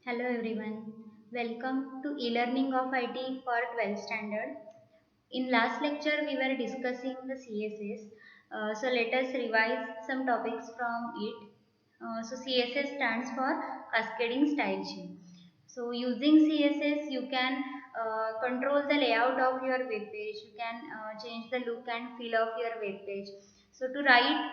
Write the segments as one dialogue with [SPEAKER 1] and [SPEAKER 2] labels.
[SPEAKER 1] Hello everyone. Welcome to e-learning of IT for 12th standard. In last lecture we were discussing the CSS. So let us revise some topics from it. So CSS stands for Cascading Style Sheet. So using CSS you can control the layout of your web page. You can change the look and feel of your web page. So to write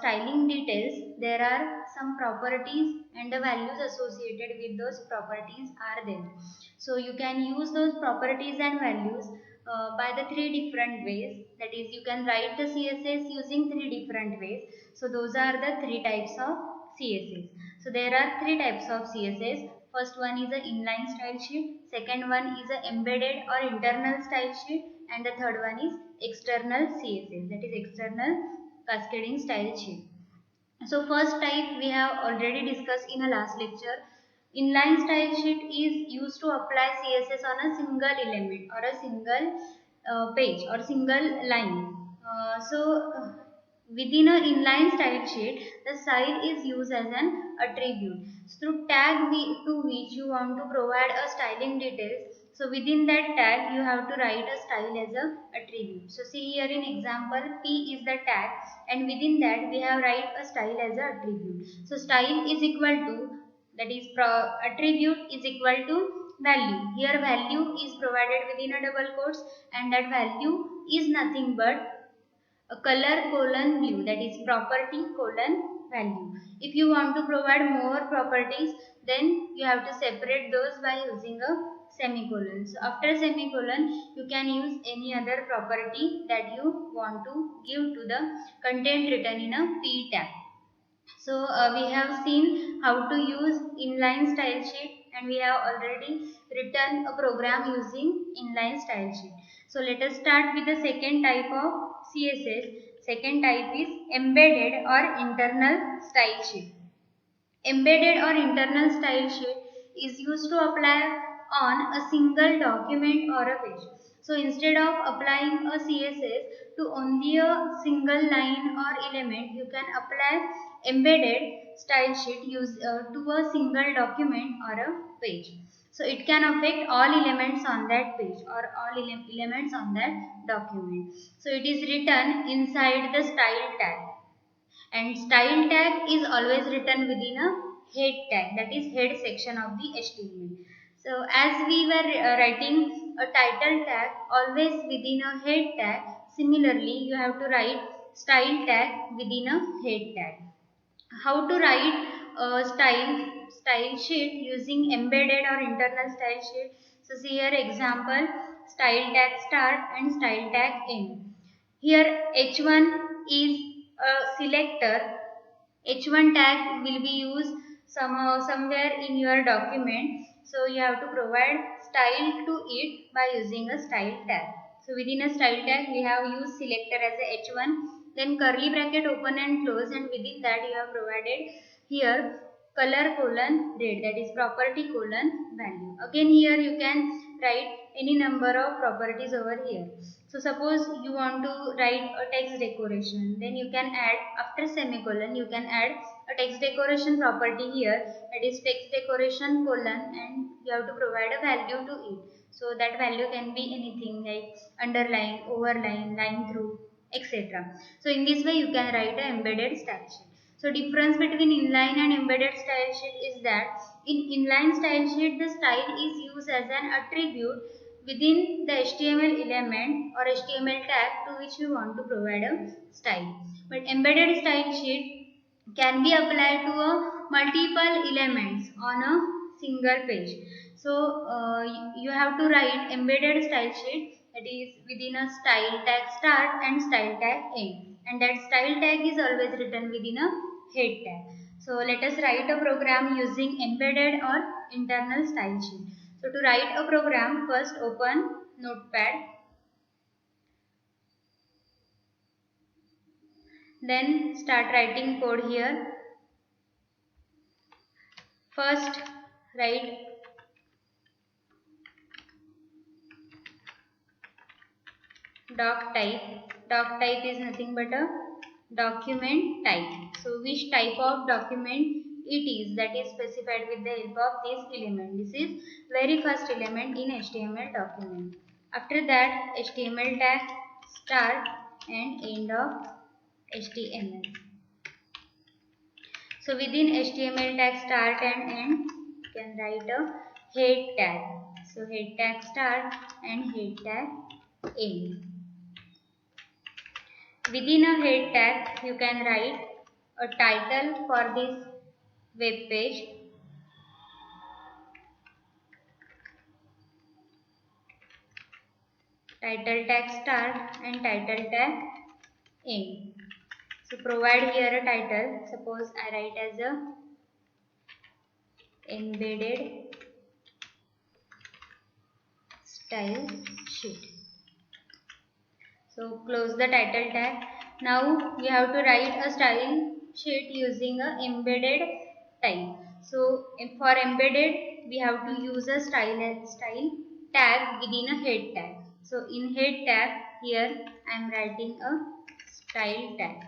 [SPEAKER 1] styling details, there are some properties and the values associated with those properties are there. So you can use those properties and values by the three different ways. That is, you can write the CSS using three different ways. So those are the three types of CSS. So there are three types of CSS. First one is a inline style sheet, second one is a embedded or internal style sheet, and the third one is external CSS, that is external cascading style sheet. So first type we have already discussed in a last lecture. Inline style sheet is used to apply CSS on a single element or a single page or single line. Within a inline style sheet, the style is used as an attribute. So through tag to which you want to provide a styling details. So within that tag, you have to write a style as a attribute. So see here in example, P is the tag, and within that we have write a style as a attribute. So style is equal to, that is attribute is equal to value. Here value is provided within a double quotes, and that value is nothing but a color colon blue, that is property colon value. If you want to provide more properties, then you have to separate those by using a semicolon. So after semicolon you can use any other property that you want to give to the content written in a P tag. So we have seen how to use inline style sheet, and we have already written a program using inline style sheet. So let us start with the second type of CSS. Second type is embedded or internal style sheet. Embedded or internal style sheet is used to apply on a single document or a page. So instead of applying a CSS to only a single line or element, you can apply embedded style sheet to a single document or a page. So it can affect all elements on that page or all elements on that document. So it is written inside the style tag, and style tag is always written within a head tag, that is head section of the HTML. So as we were writing a title tag always within a head tag, similarly you have to write style tag within a head tag. How to write a style sheet using embedded or internal style sheet? So see here example, style tag start and style tag end. Here h1 is a selector. H1 tag will be used somewhere in your document. So you have to provide style to it by using a style tag. So within a style tag we have used selector as a H1, then curly bracket open and close, and within that you have provided here color colon red, that is property colon value. Again here you can write any number of properties over here. So suppose you want to write a text decoration, then you can add after semicolon, you can add a text decoration property here, that is text decoration colon, and you have to provide a value to it. So that value can be anything like underline, overline, line through, etc. So in this way you can write an embedded style sheet. So difference between inline and embedded style sheet is that in inline style sheet the style is used as an attribute within the HTML element or HTML tag to which you want to provide a style. But embedded style sheet can be applied to a multiple elements on a single page. So you have to write embedded style sheet, that is within a style tag start and style tag end, and that style tag is always written within a head tag. So let us write a program using embedded or internal style sheet. So to write a program, first open Notepad, then start writing code here. First write doc type. Doc type is nothing but a document type. So which type of document it is, that is specified with the help of this element. This is very first element in HTML document. After that, HTML tag start and end of HTML. So within HTML tag start and end, you can write a head tag. So head tag start and head tag end. Within a head tag, you can write a title for this web page. Title tag start and title tag end. So provide here a title. Suppose I write as a embedded style sheet. So close the title tag. Now we have to write a style sheet using a embedded type. So for embedded, we have to use a style tag within a head tag. So in head tag, here I am writing a style tag.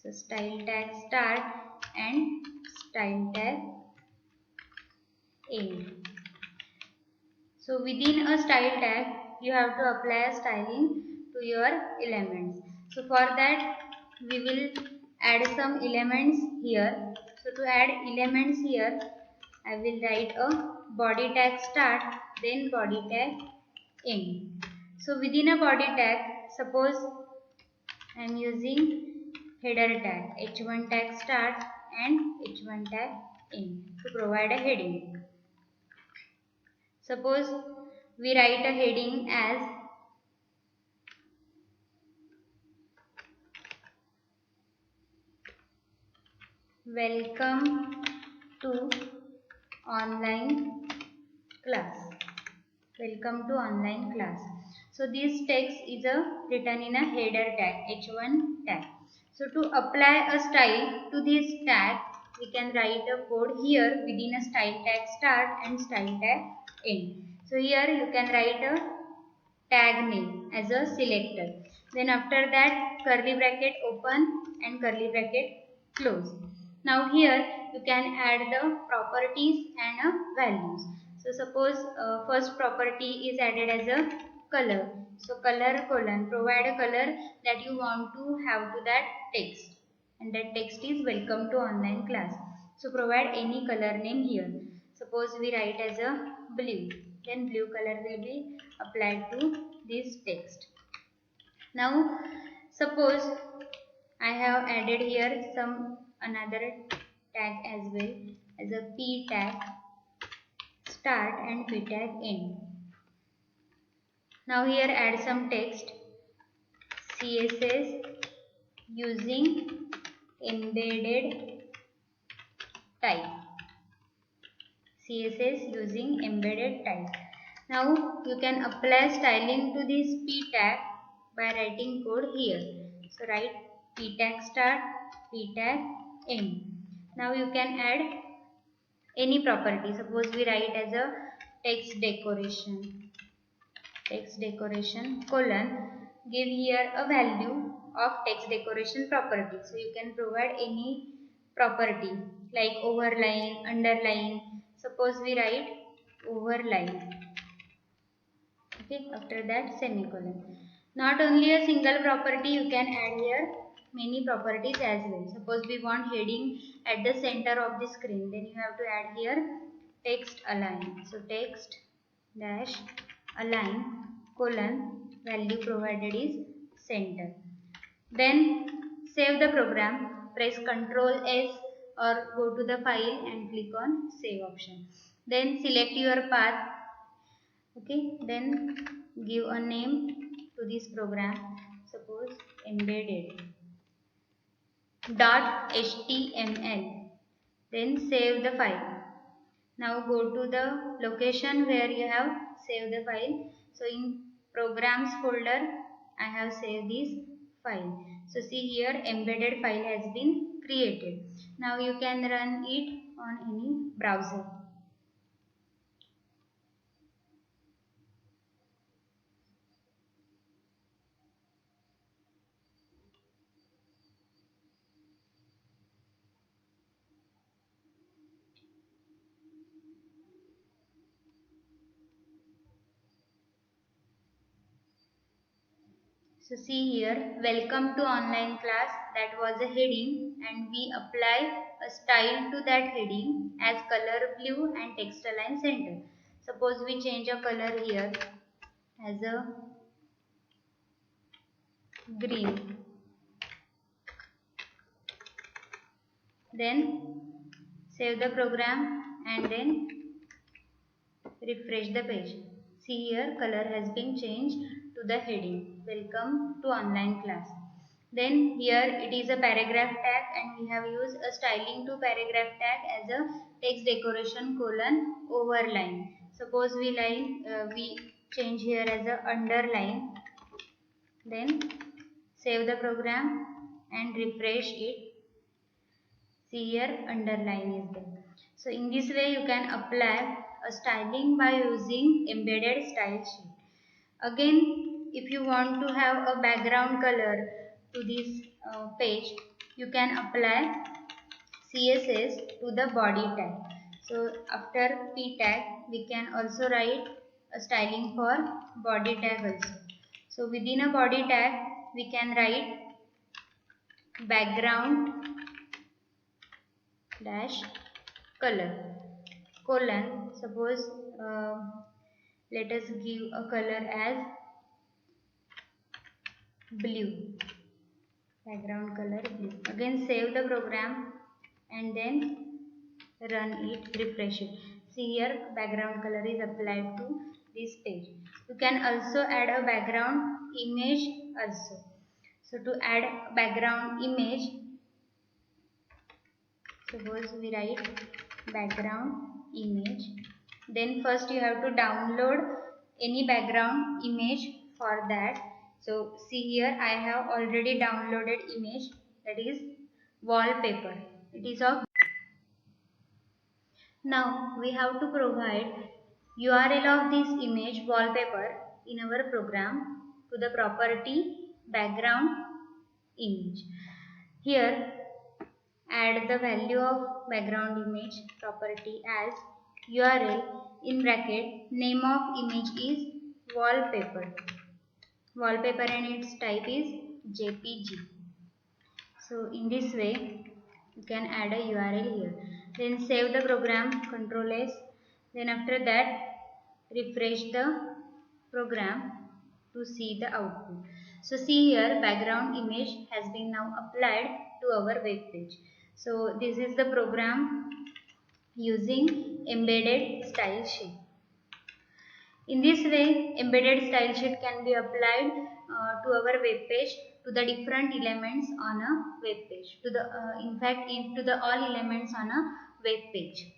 [SPEAKER 1] So style tag start and style tag end. So within a style tag, you have to apply a styling to your elements. So for that, we will add some elements here. So to add elements here, I will write a body tag start, then body tag end. So within a body tag, suppose I am using header tag, h1 tag start and h1 tag end to provide a heading. Suppose we write a heading as welcome to online class. Welcome to online class. So this text is written in a header tag, h1 tag. So to apply a style to this tag, we can write a code here within a style tag start and style tag end. So here you can write a tag name as a selector. Then after that, curly bracket open and curly bracket close. Now here you can add the properties and values. So suppose first property is added as a color. So color colon, provide a color that you want to have to that text, and that text is welcome to online class. So provide any color name here. Suppose we write as a blue, then blue color will be applied to this text. Now suppose I have added here some another tag as well, as a p tag start and p tag end. Now here add some text, CSS using embedded type. CSS using embedded type. Now you can apply styling to this p tag by writing code here. So write p tag start, p tag end. Now you can add any property. Suppose we write as a text decoration colon, give here a value of text decoration property. So you can provide any property like overline, underline. Suppose we write overline. Okay, after that semicolon. Not only a single property, you can add here many properties as well. Suppose we want heading at the center of the screen, then you have to add here text align. So text dash align colon, value provided is center. Then save the program, press Ctrl S or go to the file and click on save option. Then select your path. Okay, then give a name to this program. Suppose embedded .html. Then save the file. Now go to the location where you have saved the file. So in programs folder, I have saved this file. So see here embedded file has been created. Now you can run it on any browser. So see here, welcome to online class, that was a heading, and we apply a style to that heading as color blue and text align center. Suppose we change a color here as a green. Then save the program and then refresh the page. See here, color has been changed to the heading, welcome to online class. Then here it is a paragraph tag, and we have used a styling to paragraph tag as a text decoration colon overline. Suppose we change here as a underline. Then save the program and refresh it. See here, underline is there. So in this way you can apply a styling by using embedded style sheet. Again, if you want to have a background color to this page, you can apply CSS to the body tag. So after P tag, we can also write a styling for body tag also. So within a body tag, we can write background dash color colon. Suppose let us give a color as blue, background color blue. Again save the program and then run it, refresh it. See here, background color is applied to this page. You can also add a background image also. So to add background image, suppose we write background image. Then first you have to download any background image for that. So see here, I have already downloaded image, that is wallpaper. It is of. Now we have to provide URL of this image wallpaper in our program to the property background image. Here add the value of background image property as URL in bracket, name of image is wallpaper. Wallpaper and its type is JPG. So in this way you can add a URL here. Then save the program, Ctrl S. Then after that refresh the program to see the output. So see here, background image has been now applied to our web page. So this is the program using embedded style sheet. In this way, embedded style sheet can be applied to our web page, to the different elements on a web page, to the in fact to the all elements on a web page.